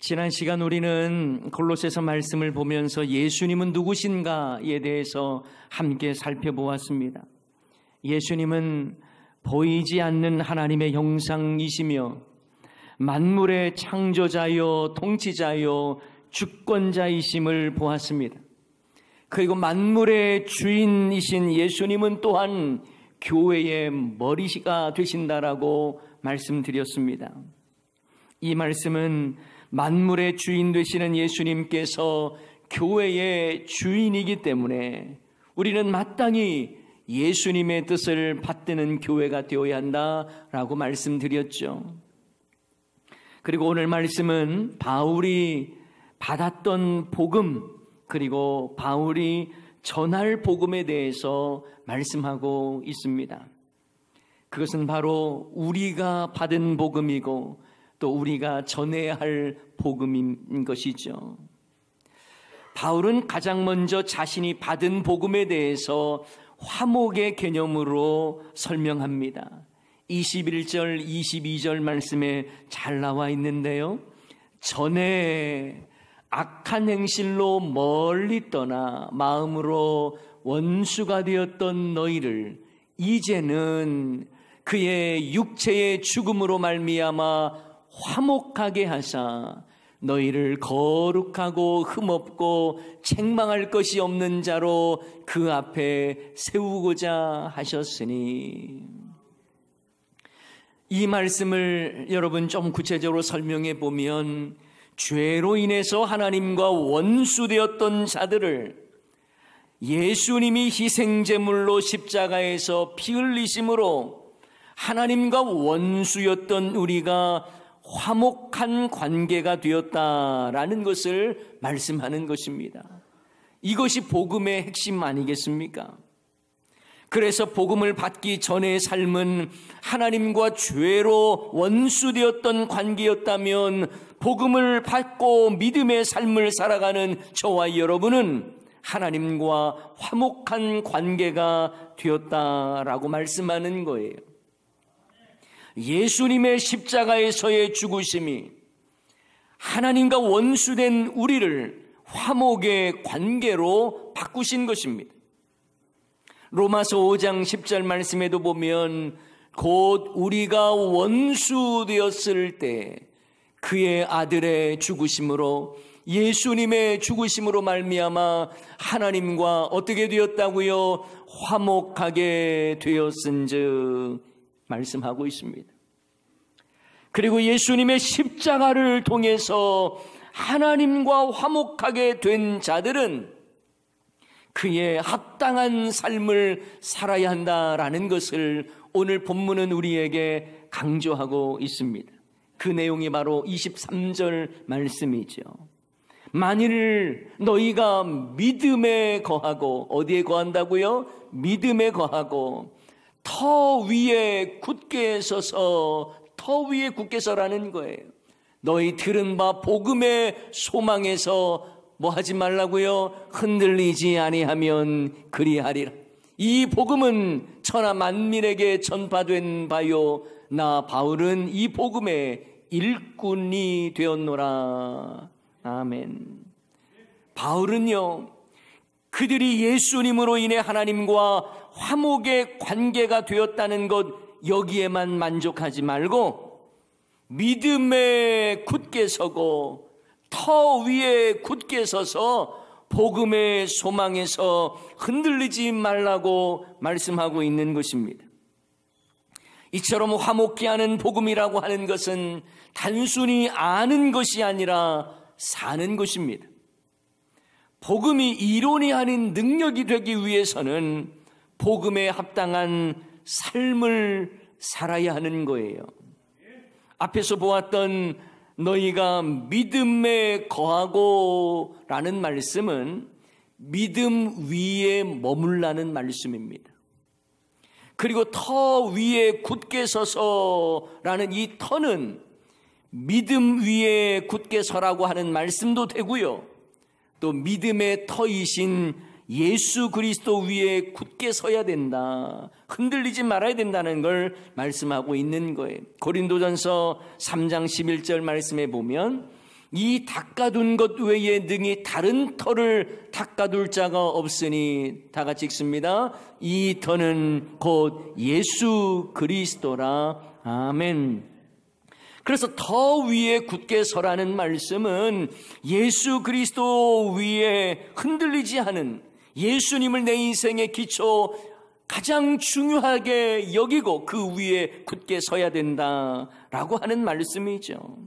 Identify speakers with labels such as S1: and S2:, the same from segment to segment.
S1: 지난 시간 우리는 골로새서 말씀을 보면서 예수님은 누구신가에 대해서 함께 살펴보았습니다. 예수님은 보이지 않는 하나님의 형상이시며 만물의 창조자요 통치자요 주권자이심을 보았습니다. 그리고 만물의 주인이신 예수님은 또한 교회의 머리가 되신다라고 말씀드렸습니다. 이 말씀은 만물의 주인 되시는 예수님께서 교회의 주인이기 때문에 우리는 마땅히 예수님의 뜻을 받드는 교회가 되어야 한다라고 말씀드렸죠. 그리고 오늘 말씀은 바울이 받았던 복음, 그리고 바울이 전할 복음에 대해서 말씀하고 있습니다. 그것은 바로 우리가 받은 복음이고 또 우리가 전해야 할 복음인 것이죠. 바울은 가장 먼저 자신이 받은 복음에 대해서 화목의 개념으로 설명합니다. 21절, 22절 말씀에 잘 나와 있는데요. 전에 악한 행실로 멀리 떠나 마음으로 원수가 되었던 너희를 이제는 그의 육체의 죽음으로 말미암아 화목하게 하사 너희를 거룩하고 흠없고 책망할 것이 없는 자로 그 앞에 세우고자 하셨으니. 이 말씀을 여러분 좀 구체적으로 설명해 보면 죄로 인해서 하나님과 원수되었던 자들을 예수님이 희생제물로 십자가에서 피 흘리심으로 하나님과 원수였던 우리가 화목한 관계가 되었다라는 것을 말씀하는 것입니다. 이것이 복음의 핵심 아니겠습니까? 그래서 복음을 받기 전의 삶은 하나님과 죄로 원수되었던 관계였다면 복음을 받고 믿음의 삶을 살아가는 저와 여러분은 하나님과 화목한 관계가 되었다라고 말씀하는 거예요. 예수님의 십자가에서의 죽으심이 하나님과 원수된 우리를 화목의 관계로 바꾸신 것입니다. 로마서 5장 10절 말씀에도 보면 곧 우리가 원수 되었을 때 그의 아들의 죽으심으로 예수님의 죽으심으로 말미암아 하나님과 어떻게 되었다고요? 화목하게 되었은즉 말씀하고 있습니다. 그리고 예수님의 십자가를 통해서 하나님과 화목하게 된 자들은 그의 합당한 삶을 살아야 한다라는 것을 오늘 본문은 우리에게 강조하고 있습니다. 그 내용이 바로 23절 말씀이죠. 만일 너희가 믿음에 거하고, 어디에 거한다고요? 믿음에 거하고 터 위에 굳게 서서, 터 위에 굳게 서라는 거예요. 너희 들은 바 복음의 소망에서 뭐 하지 말라고요? 흔들리지 아니하면 그리하리라. 이 복음은 천하 만민에게 전파된 바요 나 바울은 이 복음의 일꾼이 되었노라. 아멘. 바울은요, 그들이 예수님으로 인해 하나님과 화목의 관계가 되었다는 것, 여기에만 만족하지 말고 믿음에 굳게 서고 터 위에 굳게 서서 복음의 소망에서 흔들리지 말라고 말씀하고 있는 것입니다. 이처럼 화목케 하는 복음이라고 하는 것은 단순히 아는 것이 아니라 사는 것입니다. 복음이 이론이 아닌 능력이 되기 위해서는 복음에 합당한 삶을 살아야 하는 거예요. 앞에서 보았던 너희가 믿음에 거하고 라는 말씀은 믿음 위에 머물라는 말씀입니다. 그리고 터 위에 굳게 서서라는 이 터는 믿음 위에 굳게 서라고 하는 말씀도 되고요. 또 믿음의 터이신 예수 그리스도 위에 굳게 서야 된다. 흔들리지 말아야 된다는 걸 말씀하고 있는 거예요. 고린도전서 3장 11절 말씀에 보면 이 닦아둔 것 외에 능히 다른 터를 닦아둘 자가 없으니, 다 같이 읽습니다. 이 터는 곧 예수 그리스도라. 아멘. 그래서 더 위에 굳게 서라는 말씀은 예수 그리스도 위에 흔들리지 않은, 예수님을 내 인생의 기초 가장 중요하게 여기고 그 위에 굳게 서야 된다라고 하는 말씀이죠.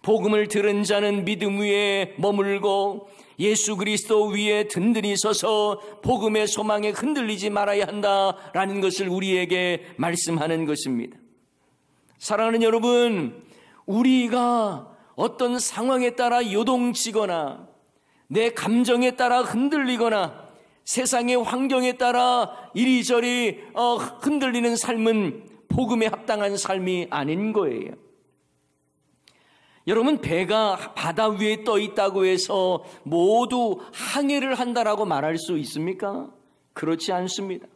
S1: 복음을 들은 자는 믿음 위에 머물고 예수 그리스도 위에 든든히 서서 복음의 소망에 흔들리지 말아야 한다라는 것을 우리에게 말씀하는 것입니다. 사랑하는 여러분, 우리가 어떤 상황에 따라 요동치거나 내 감정에 따라 흔들리거나 세상의 환경에 따라 이리저리 흔들리는 삶은 복음에 합당한 삶이 아닌 거예요. 여러분, 배가 바다 위에 떠 있다고 해서 모두 항해를 한다라고 말할 수 있습니까? 그렇지 않습니다.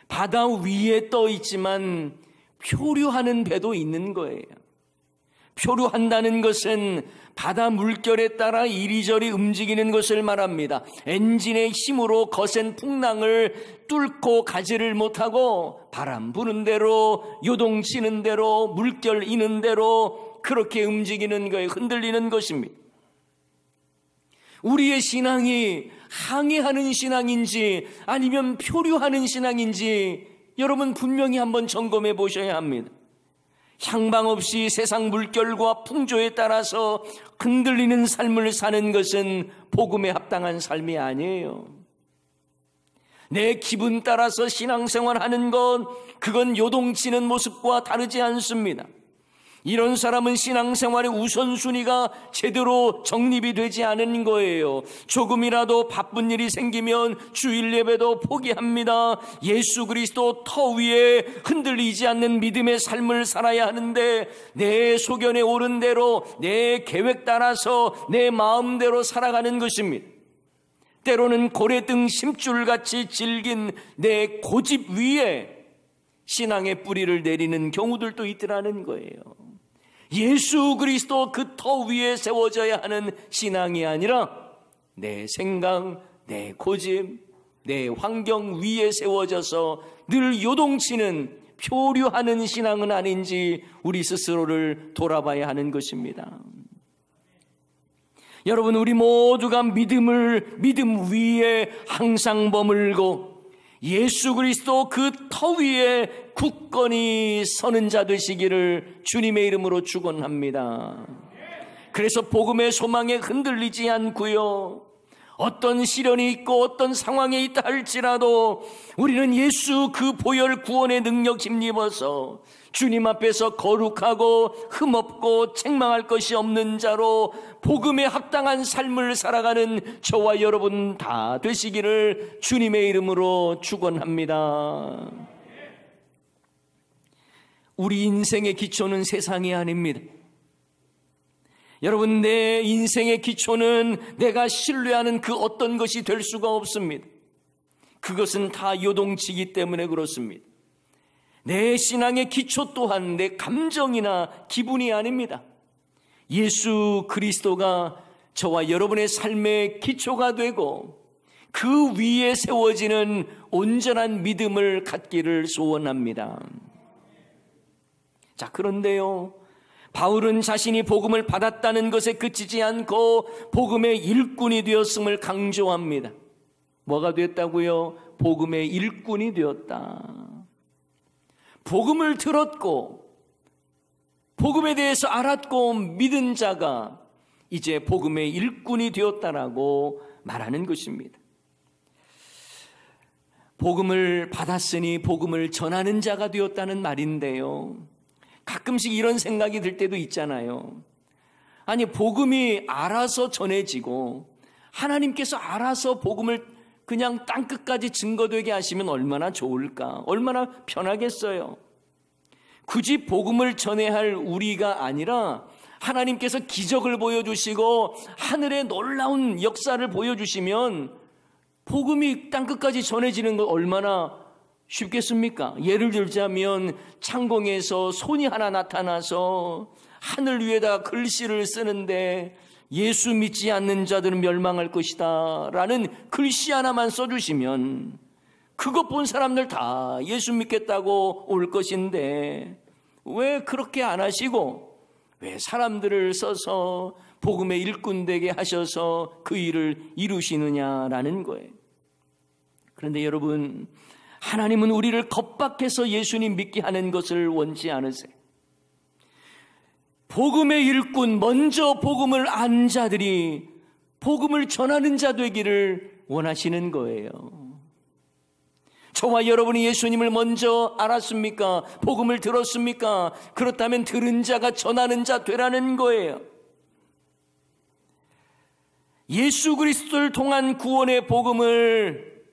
S1: 바다 위에 떠 있지만 표류하는 배도 있는 거예요. 표류한다는 것은 바다 물결에 따라 이리저리 움직이는 것을 말합니다. 엔진의 힘으로 거센 풍랑을 뚫고 가지를 못하고 바람 부는 대로, 요동치는 대로, 물결 이는 대로 그렇게 움직이는 거에 흔들리는 것입니다. 우리의 신앙이 항해하는 신앙인지 아니면 표류하는 신앙인지 여러분 분명히 한번 점검해 보셔야 합니다. 향방 없이 세상 물결과 풍조에 따라서 흔들리는 삶을 사는 것은 복음에 합당한 삶이 아니에요. 내 기분 따라서 신앙생활하는 것, 그건 요동치는 모습과 다르지 않습니다. 이런 사람은 신앙생활의 우선순위가 제대로 정립이 되지 않은 거예요. 조금이라도 바쁜 일이 생기면 주일 예배도 포기합니다. 예수 그리스도 터 위에 흔들리지 않는 믿음의 삶을 살아야 하는데 내 소견에 오른 대로 내 계획 따라서 내 마음대로 살아가는 것입니다. 때로는 고래등 심줄같이 질긴 내 고집 위에 신앙의 뿌리를 내리는 경우들도 있더라는 거예요. 예수 그리스도 그 터 위에 세워져야 하는 신앙이 아니라 내 생각, 내 고집, 내 환경 위에 세워져서 늘 요동치는 표류하는 신앙은 아닌지 우리 스스로를 돌아봐야 하는 것입니다. 여러분, 우리 모두가 믿음 위에 항상 머물고 예수 그리스도 그 터 위에 굳건히 서는 자 되시기를 주님의 이름으로 축원합니다. 그래서 복음의 소망에 흔들리지 않고요, 어떤 시련이 있고 어떤 상황에 있다 할지라도 우리는 예수 그 보혈 구원의 능력 힘입어서 주님 앞에서 거룩하고 흠없고 책망할 것이 없는 자로 복음에 합당한 삶을 살아가는 저와 여러분 다 되시기를 주님의 이름으로 축원합니다. 우리 인생의 기초는 세상이 아닙니다. 여러분, 내 인생의 기초는 내가 신뢰하는 그 어떤 것이 될 수가 없습니다. 그것은 다 요동치기 때문에 그렇습니다. 내 신앙의 기초 또한 내 감정이나 기분이 아닙니다. 예수 그리스도가 저와 여러분의 삶의 기초가 되고 그 위에 세워지는 온전한 믿음을 갖기를 소원합니다. 자, 그런데요, 바울은 자신이 복음을 받았다는 것에 그치지 않고 복음의 일꾼이 되었음을 강조합니다. 뭐가 되었다고요? 복음의 일꾼이 되었다. 복음을 들었고 복음에 대해서 알았고 믿은 자가 이제 복음의 일꾼이 되었다라고 말하는 것입니다. 복음을 받았으니 복음을 전하는 자가 되었다는 말인데요, 가끔씩 이런 생각이 들 때도 있잖아요. 아니, 복음이 알아서 전해지고 하나님께서 알아서 복음을 그냥 땅끝까지 증거되게 하시면 얼마나 좋을까, 얼마나 편하겠어요. 굳이 복음을 전해야 할 우리가 아니라 하나님께서 기적을 보여주시고 하늘의 놀라운 역사를 보여주시면 복음이 땅끝까지 전해지는 거 얼마나 쉽겠습니까? 예를 들자면 창공에서 손이 하나 나타나서 하늘 위에다 글씨를 쓰는데 예수 믿지 않는 자들은 멸망할 것이다 라는 글씨 하나만 써주시면 그것 본 사람들 다 예수 믿겠다고 올 것인데 왜 그렇게 안 하시고 왜 사람들을 써서 복음의 일꾼 되게 하셔서 그 일을 이루시느냐라는 거예요. 그런데 여러분, 하나님은 우리를 겁박해서 예수님 믿게 하는 것을 원치 않으세요. 복음의 일꾼, 먼저 복음을 안 자들이 복음을 전하는 자 되기를 원하시는 거예요. 저와 여러분이 예수님을 먼저 알았습니까? 복음을 들었습니까? 그렇다면 들은 자가 전하는 자 되라는 거예요. 예수 그리스도를 통한 구원의 복음을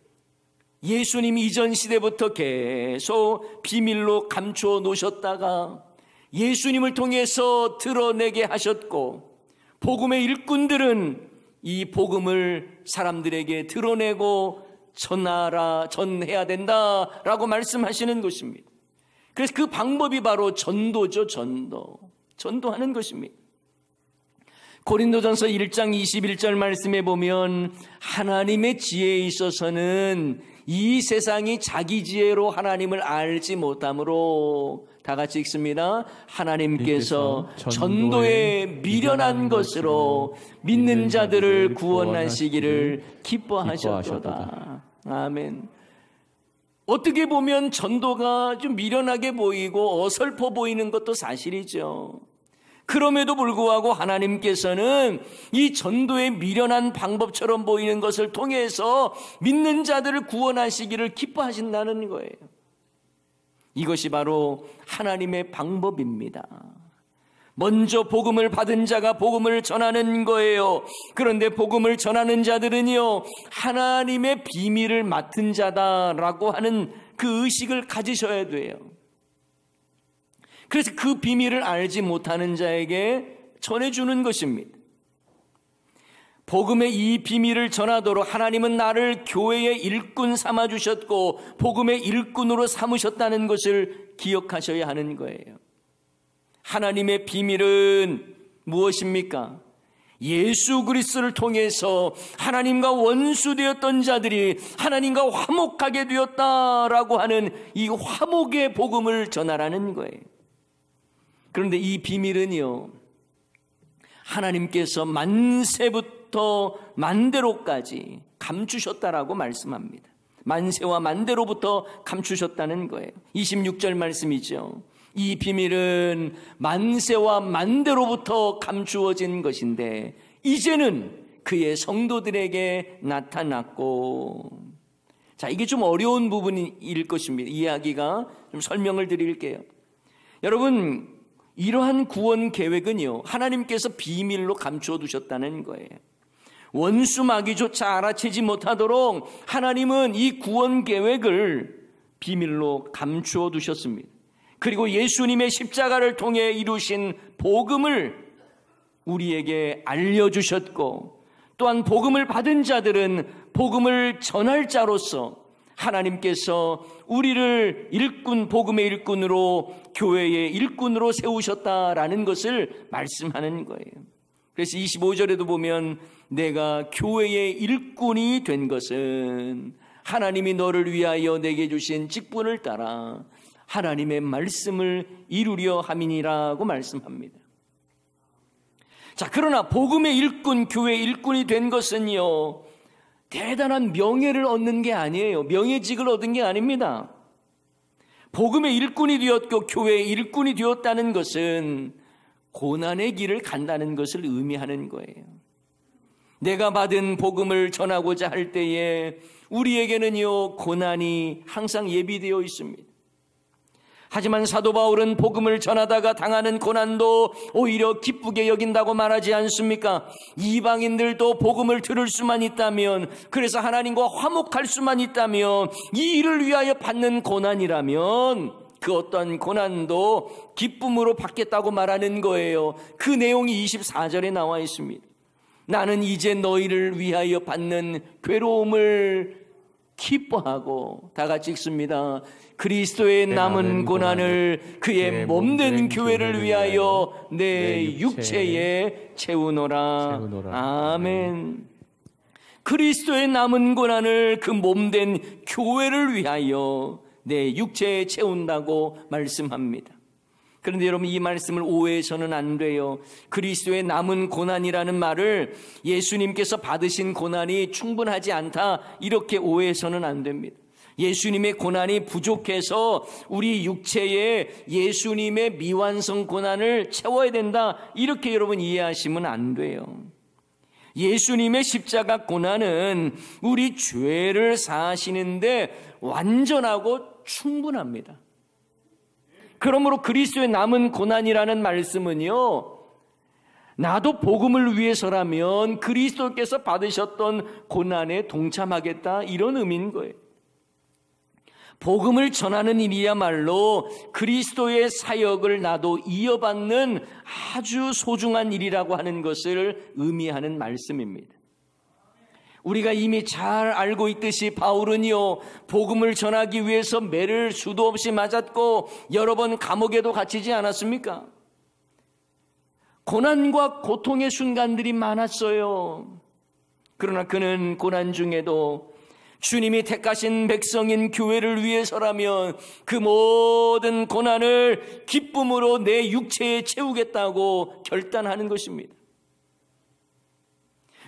S1: 예수님 이전 시대부터 계속 비밀로 감추어 놓으셨다가 예수님을 통해서 드러내게 하셨고, 복음의 일꾼들은 이 복음을 사람들에게 드러내고 전해야 된다라고 말씀하시는 것입니다. 그래서 그 방법이 바로 전도죠. 전도하는 것입니다. 고린도전서 1장 21절 말씀에 보면 하나님의 지혜에 있어서는 이 세상이 자기 지혜로 하나님을 알지 못하므로, 다 같이 읽습니다. 하나님께서 전도에 미련한 것으로 믿는 자들을 구원하시기를 기뻐하셨도다. 아멘. 어떻게 보면 전도가 좀 미련하게 보이고 어설퍼 보이는 것도 사실이죠. 그럼에도 불구하고 하나님께서는 이 전도의 미련한 방법처럼 보이는 것을 통해서 믿는 자들을 구원하시기를 기뻐하신다는 거예요. 이것이 바로 하나님의 방법입니다. 먼저 복음을 받은 자가 복음을 전하는 거예요. 그런데 복음을 전하는 자들은요, 하나님의 비밀을 맡은 자다라고 하는 그 의식을 가지셔야 돼요. 그래서 그 비밀을 알지 못하는 자에게 전해주는 것입니다. 복음의 이 비밀을 전하도록 하나님은 나를 교회의 일꾼 삼아주셨고 복음의 일꾼으로 삼으셨다는 것을 기억하셔야 하는 거예요. 하나님의 비밀은 무엇입니까? 예수 그리스도를 통해서 하나님과 원수되었던 자들이 하나님과 화목하게 되었다라고 하는 이 화목의 복음을 전하라는 거예요. 그런데 이 비밀은요, 하나님께서 만세부터 만대로까지 감추셨다라고 말씀합니다. 만세와 만대로부터 감추셨다는 거예요. 26절 말씀이죠. 이 비밀은 만세와 만대로부터 감추어진 것인데 이제는 그의 성도들에게 나타났고, 자, 이게 좀 어려운 부분일 것입니다. 이야기가 좀 설명을 드릴게요. 여러분, 이러한 구원 계획은요, 하나님께서 비밀로 감추어 두셨다는 거예요. 원수 마귀조차 알아채지 못하도록 하나님은 이 구원 계획을 비밀로 감추어 두셨습니다. 그리고 예수님의 십자가를 통해 이루신 복음을 우리에게 알려주셨고, 또한 복음을 받은 자들은 복음을 전할 자로서 하나님께서 우리를 일꾼, 복음의 일꾼으로, 교회의 일꾼으로 세우셨다라는 것을 말씀하는 거예요. 그래서 25절에도 보면 내가 교회의 일꾼이 된 것은 하나님이 너를 위하여 내게 주신 직분을 따라 하나님의 말씀을 이루려 함이니라고 말씀합니다. 자, 그러나 복음의 일꾼, 교회의 일꾼이 된 것은요, 대단한 명예를 얻는 게 아니에요. 명예직을 얻은 게 아닙니다. 복음의 일꾼이 되었고 교회의 일꾼이 되었다는 것은 고난의 길을 간다는 것을 의미하는 거예요. 내가 받은 복음을 전하고자 할 때에 우리에게는요, 고난이 항상 예비되어 있습니다. 하지만 사도 바울은 복음을 전하다가 당하는 고난도 오히려 기쁘게 여긴다고 말하지 않습니까? 이방인들도 복음을 들을 수만 있다면, 그래서 하나님과 화목할 수만 있다면, 이 일을 위하여 받는 고난이라면 그 어떤 고난도 기쁨으로 받겠다고 말하는 거예요. 그 내용이 24절에 나와 있습니다. 나는 이제 너희를 위하여 받는 괴로움을 기뻐하고, 다 같이 읽습니다. 그리스도의 남은 고난을 그의 몸된 교회를 위하여 내 육체에 채우노라. 아멘. 그리스도의 남은 고난을 그 몸된 교회를 위하여 내 육체에 채운다고 말씀합니다. 그런데 여러분, 이 말씀을 오해해서는 안 돼요. 그리스도의 남은 고난이라는 말을 예수님께서 받으신 고난이 충분하지 않다, 이렇게 오해해서는 안 됩니다. 예수님의 고난이 부족해서 우리 육체에 예수님의 미완성 고난을 채워야 된다, 이렇게 여러분 이해하시면 안 돼요. 예수님의 십자가 고난은 우리 죄를 사하시는데 완전하고 충분합니다. 그러므로 그리스도의 남은 고난이라는 말씀은요, 나도 복음을 위해서라면 그리스도께서 받으셨던 고난에 동참하겠다, 이런 의미인 거예요. 복음을 전하는 일이야말로 그리스도의 사역을 나도 이어받는 아주 소중한 일이라고 하는 것을 의미하는 말씀입니다. 우리가 이미 잘 알고 있듯이 바울은요, 복음을 전하기 위해서 매를 수도 없이 맞았고 여러 번 감옥에도 갇히지 않았습니까? 고난과 고통의 순간들이 많았어요. 그러나 그는 고난 중에도 주님이 택하신 백성인 교회를 위해서라면 그 모든 고난을 기쁨으로 내 육체에 채우겠다고 결단하는 것입니다.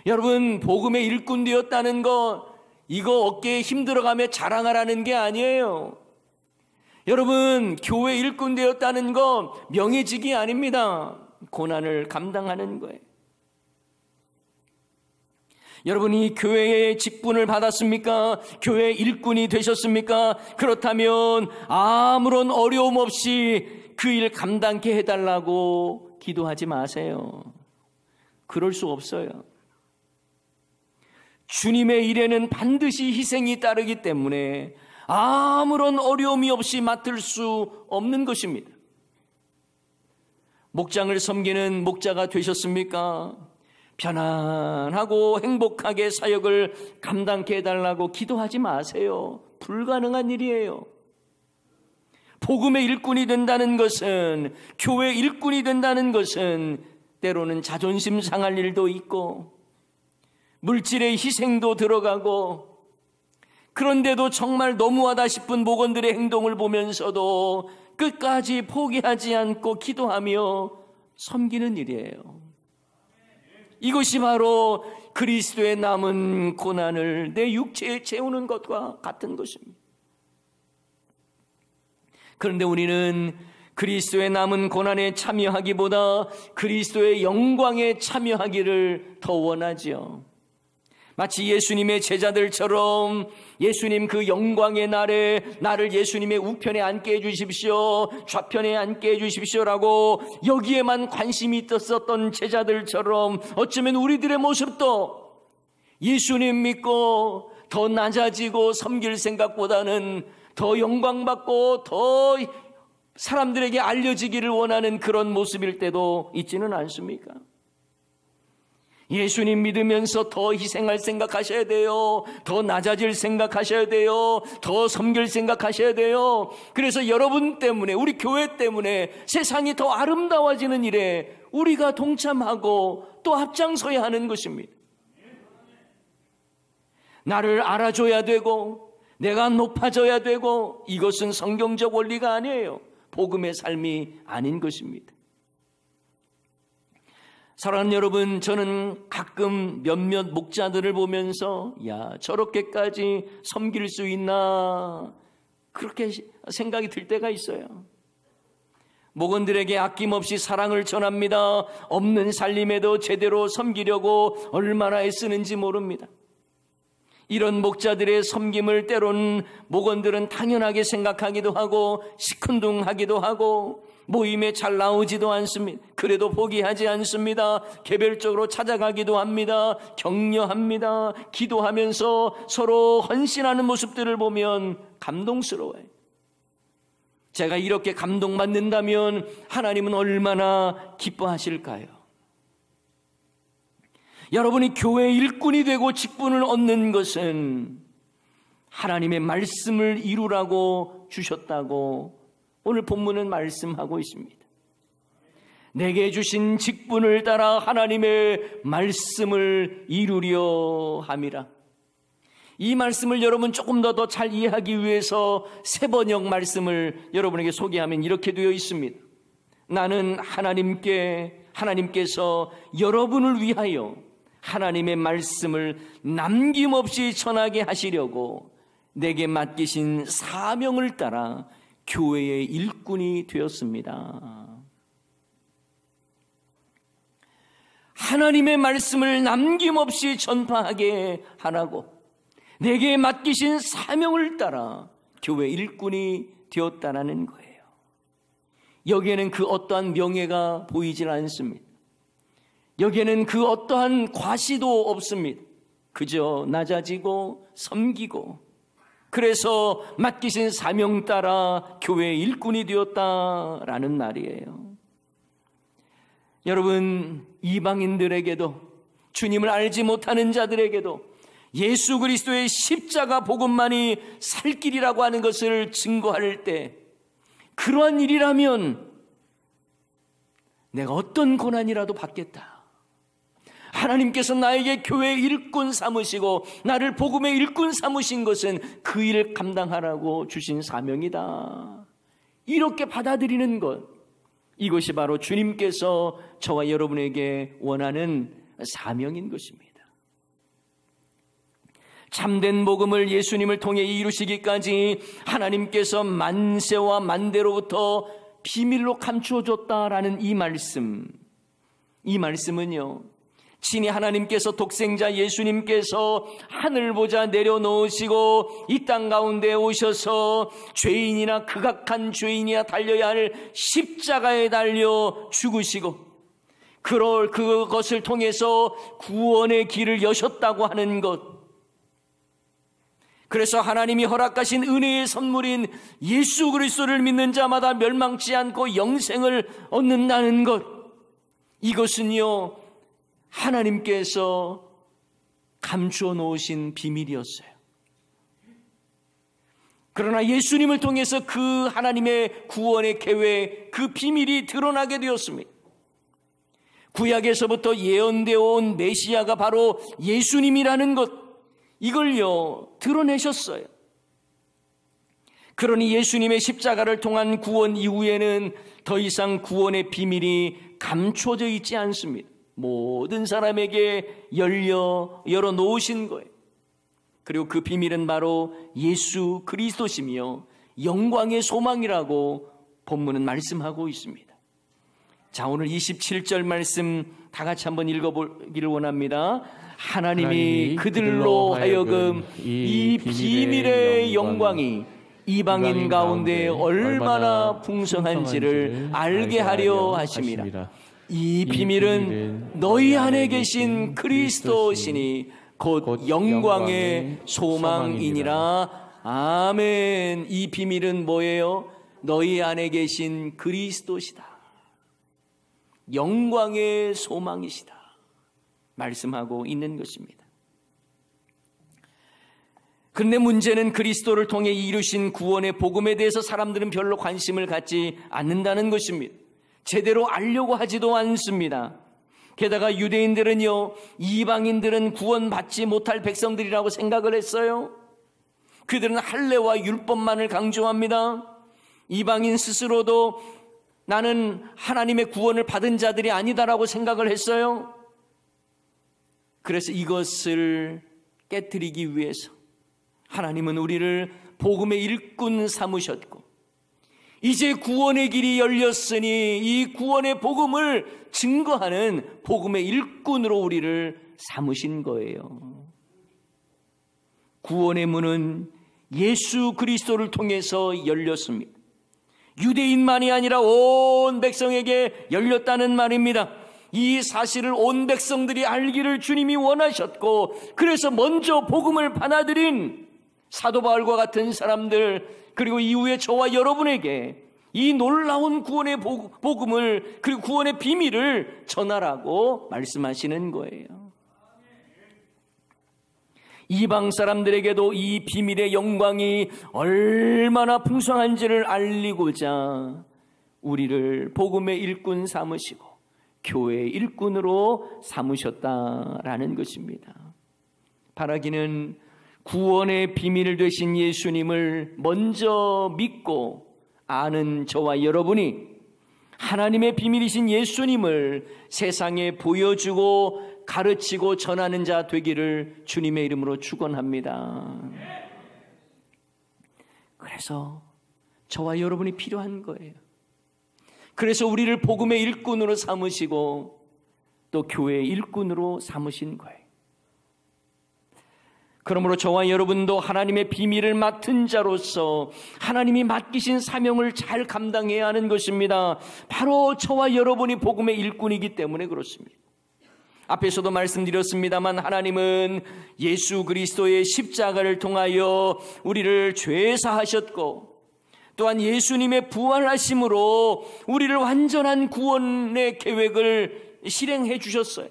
S1: 여러분, 복음의 일꾼 되었다는 거, 이거 어깨에 힘들어가며 자랑하라는 게 아니에요. 여러분, 교회 일꾼 되었다는 거 명예직이 아닙니다. 고난을 감당하는 거예요. 여러분이 교회의 직분을 받았습니까? 교회 일꾼이 되셨습니까? 그렇다면 아무런 어려움 없이 그 일 감당케 해달라고 기도하지 마세요. 그럴 수 없어요. 주님의 일에는 반드시 희생이 따르기 때문에 아무런 어려움이 없이 맡을 수 없는 것입니다. 목장을 섬기는 목자가 되셨습니까? 편안하고 행복하게 사역을 감당케 해달라고 기도하지 마세요. 불가능한 일이에요. 복음의 일꾼이 된다는 것은, 교회 일꾼이 된다는 것은 때로는 자존심 상할 일도 있고 물질의 희생도 들어가고, 그런데도 정말 너무하다 싶은 목원들의 행동을 보면서도 끝까지 포기하지 않고 기도하며 섬기는 일이에요. 이것이 바로 그리스도의 남은 고난을 내 육체에 채우는 것과 같은 것입니다. 그런데 우리는 그리스도의 남은 고난에 참여하기보다 그리스도의 영광에 참여하기를 더 원하지요. 마치 예수님의 제자들처럼 예수님 그 영광의 날에 나를 예수님의 우편에 앉게 해주십시오, 좌편에 앉게 해주십시오라고 여기에만 관심이 있었던 제자들처럼 어쩌면 우리들의 모습도 예수님 믿고 더 낮아지고 섬길 생각보다는 더 영광받고 더 사람들에게 알려지기를 원하는 그런 모습일 때도 있지는 않습니까? 예수님 믿으면서 더 희생할 생각하셔야 돼요. 더 낮아질 생각하셔야 돼요. 더 섬길 생각하셔야 돼요. 그래서 여러분 때문에, 우리 교회 때문에 세상이 더 아름다워지는 일에 우리가 동참하고 또 앞장서야 하는 것입니다. 나를 알아줘야 되고 내가 높아져야 되고, 이것은 성경적 원리가 아니에요. 복음의 삶이 아닌 것입니다. 사랑하는 여러분, 저는 가끔 몇몇 목자들을 보면서 저렇게까지 섬길 수 있나, 그렇게 생각이 들 때가 있어요. 목원들에게 아낌없이 사랑을 전합니다. 없는 살림에도 제대로 섬기려고 얼마나 애쓰는지 모릅니다. 이런 목자들의 섬김을 때로는 목원들은 당연하게 생각하기도 하고 시큰둥하기도 하고 모임에 잘 나오지도 않습니다. 그래도 포기하지 않습니다. 개별적으로 찾아가기도 합니다. 격려합니다. 기도하면서 서로 헌신하는 모습들을 보면 감동스러워요. 제가 이렇게 감동받는다면 하나님은 얼마나 기뻐하실까요? 여러분이 교회 일꾼이 되고 직분을 얻는 것은 하나님의 말씀을 이루라고 주셨다고 오늘 본문은 말씀하고 있습니다. 내게 주신 직분을 따라 하나님의 말씀을 이루려 함이라. 이 말씀을 여러분 조금 더 잘 이해하기 위해서 세 번역 말씀을 여러분에게 소개하면 이렇게 되어 있습니다. 나는 하나님께서 여러분을 위하여 하나님의 말씀을 남김없이 전하게 하시려고 내게 맡기신 사명을 따라 교회의 일꾼이 되었습니다. 하나님의 말씀을 남김없이 전파하게 하라고 내게 맡기신 사명을 따라 교회 일꾼이 되었다라는 거예요. 여기에는 그 어떠한 명예가 보이질 않습니다. 여기에는 그 어떠한 과시도 없습니다. 그저 낮아지고 섬기고, 그래서 맡기신 사명 따라 교회 일꾼이 되었다라는 말이에요. 여러분, 이방인들에게도, 주님을 알지 못하는 자들에게도 예수 그리스도의 십자가 복음만이 살 길이라고 하는 것을 증거할 때, 그러한 일이라면 내가 어떤 고난이라도 받겠다. 하나님께서 나에게 교회 일꾼 삼으시고 나를 복음의 일꾼 삼으신 것은 그 일을 감당하라고 주신 사명이다. 이렇게 받아들이는 것, 이것이 바로 주님께서 저와 여러분에게 원하는 사명인 것입니다. 참된 복음을 예수님을 통해 이루시기까지 하나님께서 만세와 만대로부터 비밀로 감추어줬다라는 이 말씀은요, 친히 하나님께서 독생자 예수님께서 하늘 보자 내려놓으시고 이 땅 가운데 오셔서 죄인이나 극악한 죄인이야 달려야 할 십자가에 달려 죽으시고 그것을 통해서 구원의 길을 여셨다고 하는 것, 그래서 하나님이 허락하신 은혜의 선물인 예수 그리스도를 믿는 자마다 멸망치 않고 영생을 얻는다는 것, 이것은요 하나님께서 감추어 놓으신 비밀이었어요. 그러나 예수님을 통해서 그 하나님의 구원의 계획, 그 비밀이 드러나게 되었습니다. 구약에서부터 예언되어 온 메시아가 바로 예수님이라는 것, 이걸요 드러내셨어요. 그러니 예수님의 십자가를 통한 구원 이후에는 더 이상 구원의 비밀이 감춰져 있지 않습니다. 모든 사람에게 열어놓으신 거예요. 그리고 그 비밀은 바로 예수 그리스도시며 영광의 소망이라고 본문은 말씀하고 있습니다. 자, 오늘 27절 말씀 다 같이 한번 읽어보기를 원합니다. 하나님이 그들로 하여금 이 비밀의 영광이 이방인 가운데 얼마나 풍성한지를 알게 하려 하심이라. 이 비밀은 너희 안에 계신 그리스도시니 곧 영광의 소망이니라. 아멘. 이 비밀은 뭐예요? 너희 안에 계신 그리스도시다. 영광의 소망이시다 말씀하고 있는 것입니다. 그런데 문제는 그리스도를 통해 이루신 구원의 복음에 대해서 사람들은 별로 관심을 갖지 않는다는 것입니다. 제대로 알려고 하지도 않습니다. 게다가 유대인들은요, 이방인들은 구원받지 못할 백성들이라고 생각을 했어요. 그들은 할례와 율법만을 강조합니다. 이방인 스스로도 나는 하나님의 구원을 받은 자들이 아니다라고 생각을 했어요. 그래서 이것을 깨트리기 위해서 하나님은 우리를 복음의 일꾼 삼으셨고, 이제 구원의 길이 열렸으니 이 구원의 복음을 증거하는 복음의 일꾼으로 우리를 삼으신 거예요. 구원의 문은 예수 그리스도를 통해서 열렸습니다. 유대인만이 아니라 온 백성에게 열렸다는 말입니다. 이 사실을 온 백성들이 알기를 주님이 원하셨고, 그래서 먼저 복음을 받아들인 사도 바울과 같은 사람들, 그리고 이후에 저와 여러분에게 이 놀라운 구원의 복음을, 그리고 구원의 비밀을 전하라고 말씀하시는 거예요. 이방 사람들에게도 이 비밀의 영광이 얼마나 풍성한지를 알리고자 우리를 복음의 일꾼 삼으시고 교회의 일꾼으로 삼으셨다라는 것입니다. 바라기는 구원의 비밀 되신 예수님을 먼저 믿고 아는 저와 여러분이 하나님의 비밀이신 예수님을 세상에 보여주고 가르치고 전하는 자 되기를 주님의 이름으로 축원합니다. 그래서 저와 여러분이 필요한 거예요. 그래서 우리를 복음의 일꾼으로 삼으시고 또 교회의 일꾼으로 삼으신 거예요. 그러므로 저와 여러분도 하나님의 비밀을 맡은 자로서 하나님이 맡기신 사명을 잘 감당해야 하는 것입니다. 바로 저와 여러분이 복음의 일꾼이기 때문에 그렇습니다. 앞에서도 말씀드렸습니다만 하나님은 예수 그리스도의 십자가를 통하여 우리를 죄사하셨고 또한 예수님의 부활하심으로 우리를 완전한 구원의 계획을 실행해 주셨어요.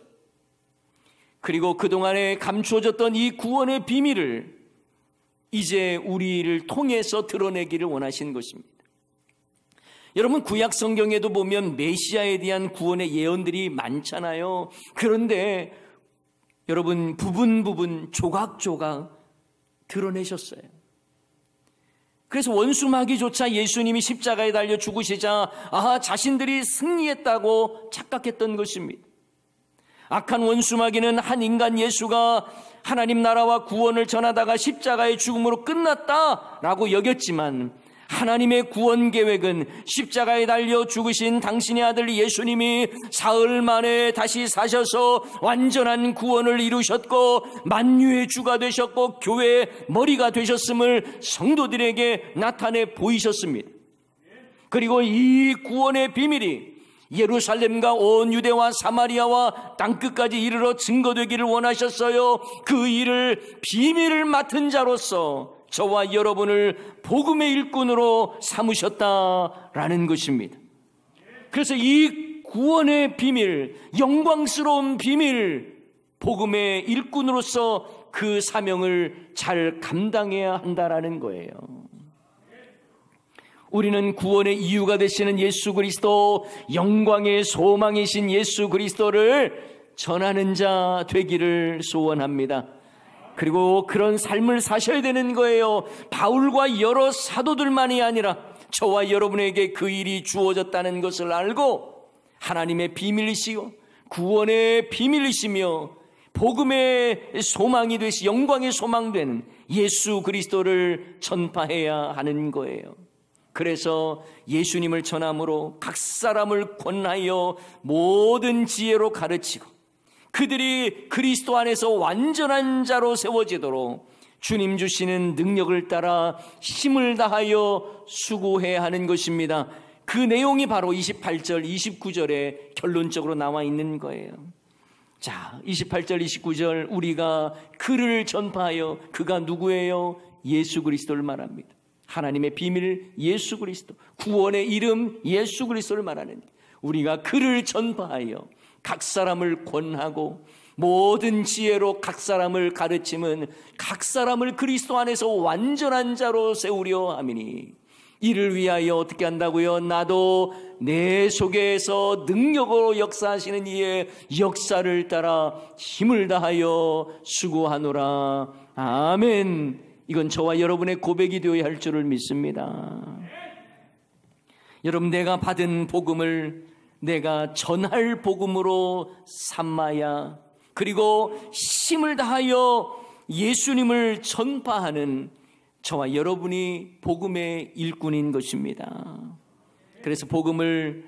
S1: 그리고 그동안에 감추어졌던 이 구원의 비밀을 이제 우리를 통해서 드러내기를 원하신 것입니다. 여러분, 구약 성경에도 보면 메시아에 대한 구원의 예언들이 많잖아요. 그런데 여러분, 부분 조각조각 드러내셨어요. 그래서 원수 마귀조차 예수님이 십자가에 달려 죽으시자 자신들이 승리했다고 착각했던 것입니다. 악한 원수 마귀는 한 인간 예수가 하나님 나라와 구원을 전하다가 십자가의 죽음으로 끝났다라고 여겼지만 하나님의 구원 계획은 십자가에 달려 죽으신 당신의 아들 예수님이 사흘 만에 다시 사셔서 완전한 구원을 이루셨고 만유의 주가 되셨고 교회의 머리가 되셨음을 성도들에게 나타내 보이셨습니다. 그리고 이 구원의 비밀이 예루살렘과 온 유대와 사마리아와 땅끝까지 이르러 증거되기를 원하셨어요. 그 일을 비밀을 맡은 자로서 저와 여러분을 복음의 일꾼으로 삼으셨다라는 것입니다. 그래서 이 구원의 비밀, 영광스러운 비밀, 복음의 일꾼으로서 그 사명을 잘 감당해야 한다라는 거예요. 우리는 구원의 이유가 되시는 예수 그리스도, 영광의 소망이신 예수 그리스도를 전하는 자 되기를 소원합니다. 그리고 그런 삶을 사셔야 되는 거예요. 바울과 여러 사도들만이 아니라 저와 여러분에게 그 일이 주어졌다는 것을 알고 하나님의 비밀이시요 구원의 비밀이시며 복음의 소망이 되시 영광의 소망된 예수 그리스도를 전파해야 하는 거예요. 그래서 예수님을 전함으로 각 사람을 권하여 모든 지혜로 가르치고 그들이 그리스도 안에서 완전한 자로 세워지도록 주님 주시는 능력을 따라 힘을 다하여 수고해야 하는 것입니다. 그 내용이 바로 28절, 29절에 결론적으로 나와 있는 거예요. 자, 28절, 29절 우리가 그를 전파하여 그가 누구예요? 예수 그리스도를 말합니다. 하나님의 비밀 예수 그리스도, 구원의 이름 예수 그리스도를 말하는 우리가 그를 전파하여 각 사람을 권하고 모든 지혜로 각 사람을 가르침은 각 사람을 그리스도 안에서 완전한 자로 세우려 함이니 이를 위하여 어떻게 한다고요? 나도 내 속에서 능력으로 역사하시는 이의 역사를 따라 힘을 다하여 수고하노라. 아멘. 이건 저와 여러분의 고백이 되어야 할 줄을 믿습니다. 여러분, 내가 받은 복음을 내가 전할 복음으로 삼아야, 그리고 힘을 다하여 예수님을 전파하는 저와 여러분이 복음의 일꾼인 것입니다. 그래서 복음을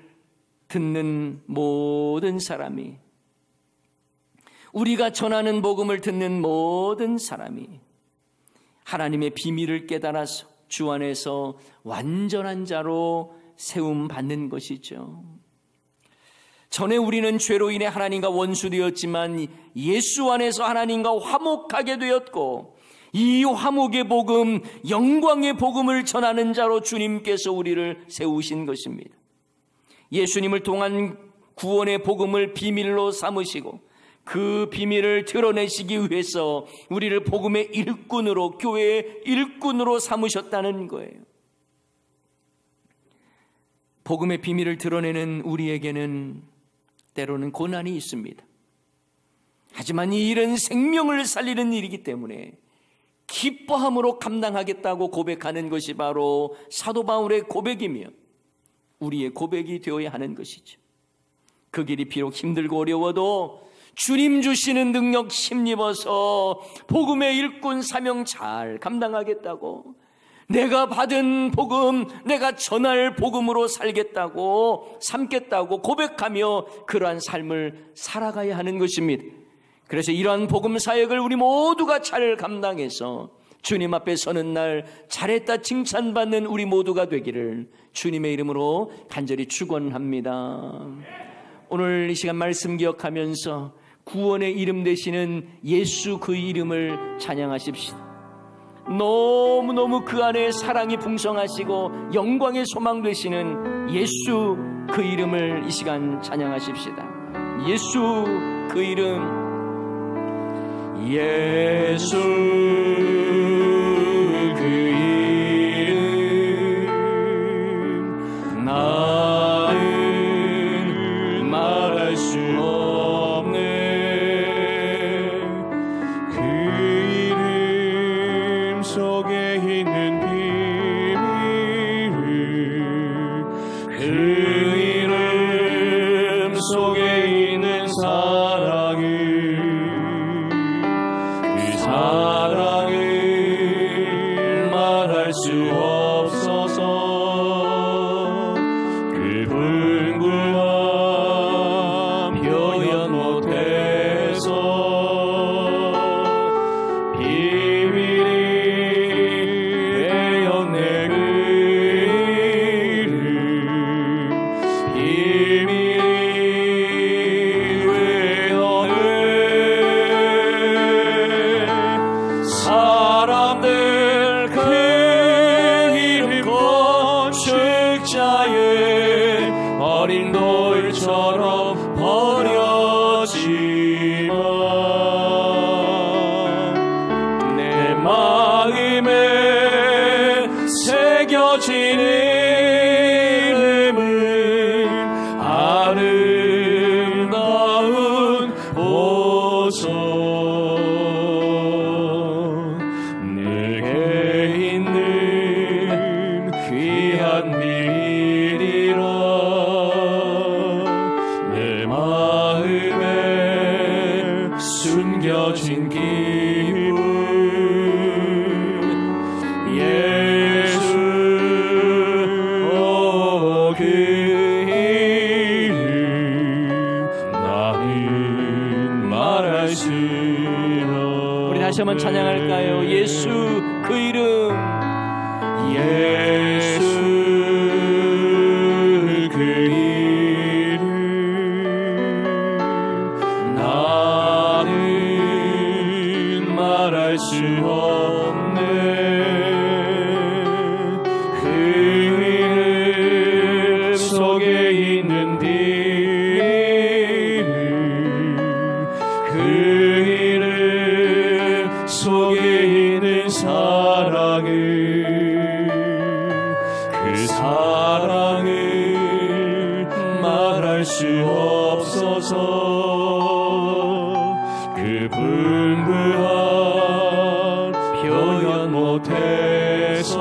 S1: 듣는 모든 사람이, 우리가 전하는 복음을 듣는 모든 사람이 하나님의 비밀을 깨달아서 주 안에서 완전한 자로 세움받는 것이죠. 전에 우리는 죄로 인해 하나님과 원수되었지만 예수 안에서 하나님과 화목하게 되었고, 이 화목의 복음, 영광의 복음을 전하는 자로 주님께서 우리를 세우신 것입니다. 예수님을 통한 구원의 복음을 비밀로 삼으시고 그 비밀을 드러내시기 위해서 우리를 복음의 일꾼으로, 교회의 일꾼으로 삼으셨다는 거예요. 복음의 비밀을 드러내는 우리에게는 때로는 고난이 있습니다. 하지만 이 일은 생명을 살리는 일이기 때문에 기뻐함으로 감당하겠다고 고백하는 것이 바로 사도 바울의 고백이며 우리의 고백이 되어야 하는 것이죠. 그 길이 비록 힘들고 어려워도 주님 주시는 능력 힘입어서 복음의 일꾼 사명 잘 감당하겠다고, 내가 받은 복음, 내가 전할 복음으로 살겠다고, 삼겠다고 고백하며 그러한 삶을 살아가야 하는 것입니다. 그래서 이러한 복음 사역을 우리 모두가 잘 감당해서 주님 앞에 서는 날 잘했다 칭찬받는 우리 모두가 되기를 주님의 이름으로 간절히 축원합니다. 오늘 이 시간 말씀 기억하면서 구원의 이름 되시는 예수 그 이름을 찬양하십시다. 너무너무 그 안에 사랑이 풍성하시고 영광의 소망 되시는 예수 그 이름을 이 시간 찬양하십시다. 예수 그 이름, 예수 그 이름, 나는 말할 수 없네.
S2: 그 이름 속에 있는 비밀을, 그 이름 속에 있는 사랑을, 사랑을 말할 수 없어서 그 분구함 표현 못해서 비밀이 되었네. 그 이름 비밀이 사람들 그 이름 건축자의 어린 돌처럼 버려지만 내 마음에 새겨진 이름은 아름다운 보석, 귀한 비밀이라 내 마음에 숨겨진 기쁨. 예수 그 이름 나는 말할 수 없네.
S1: 우리 다시 한번 찬양할까요? 예수 그 이름,
S2: 예수 그 이름, 나는 말할 수 없네. 그 이름 속에 있는 비밀, 그 이름 속에 있는 사랑을, 그 사랑을 말할 수 없어서 그 분부한 표현 못해서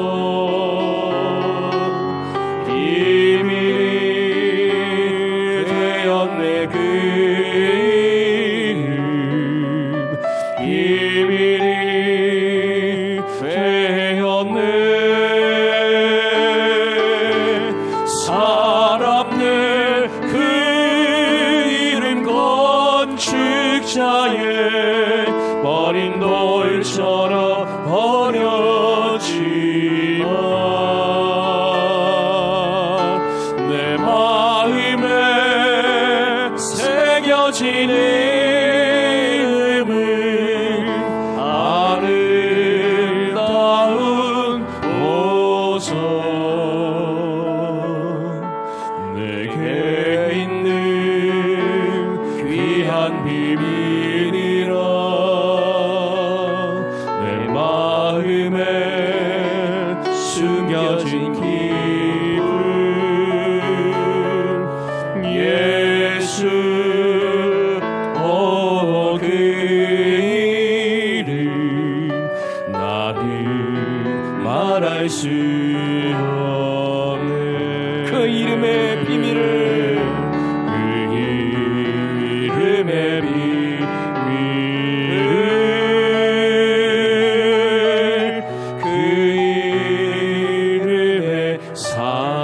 S2: 비밀이 되었네. 그 이름 비밀이 되었네. 사람들 그 이름 건축자의 어린 돌처럼 버려지만 내 마음에 새겨진 이름은 아름다운 보석, 내게 있는 귀한 비밀. 사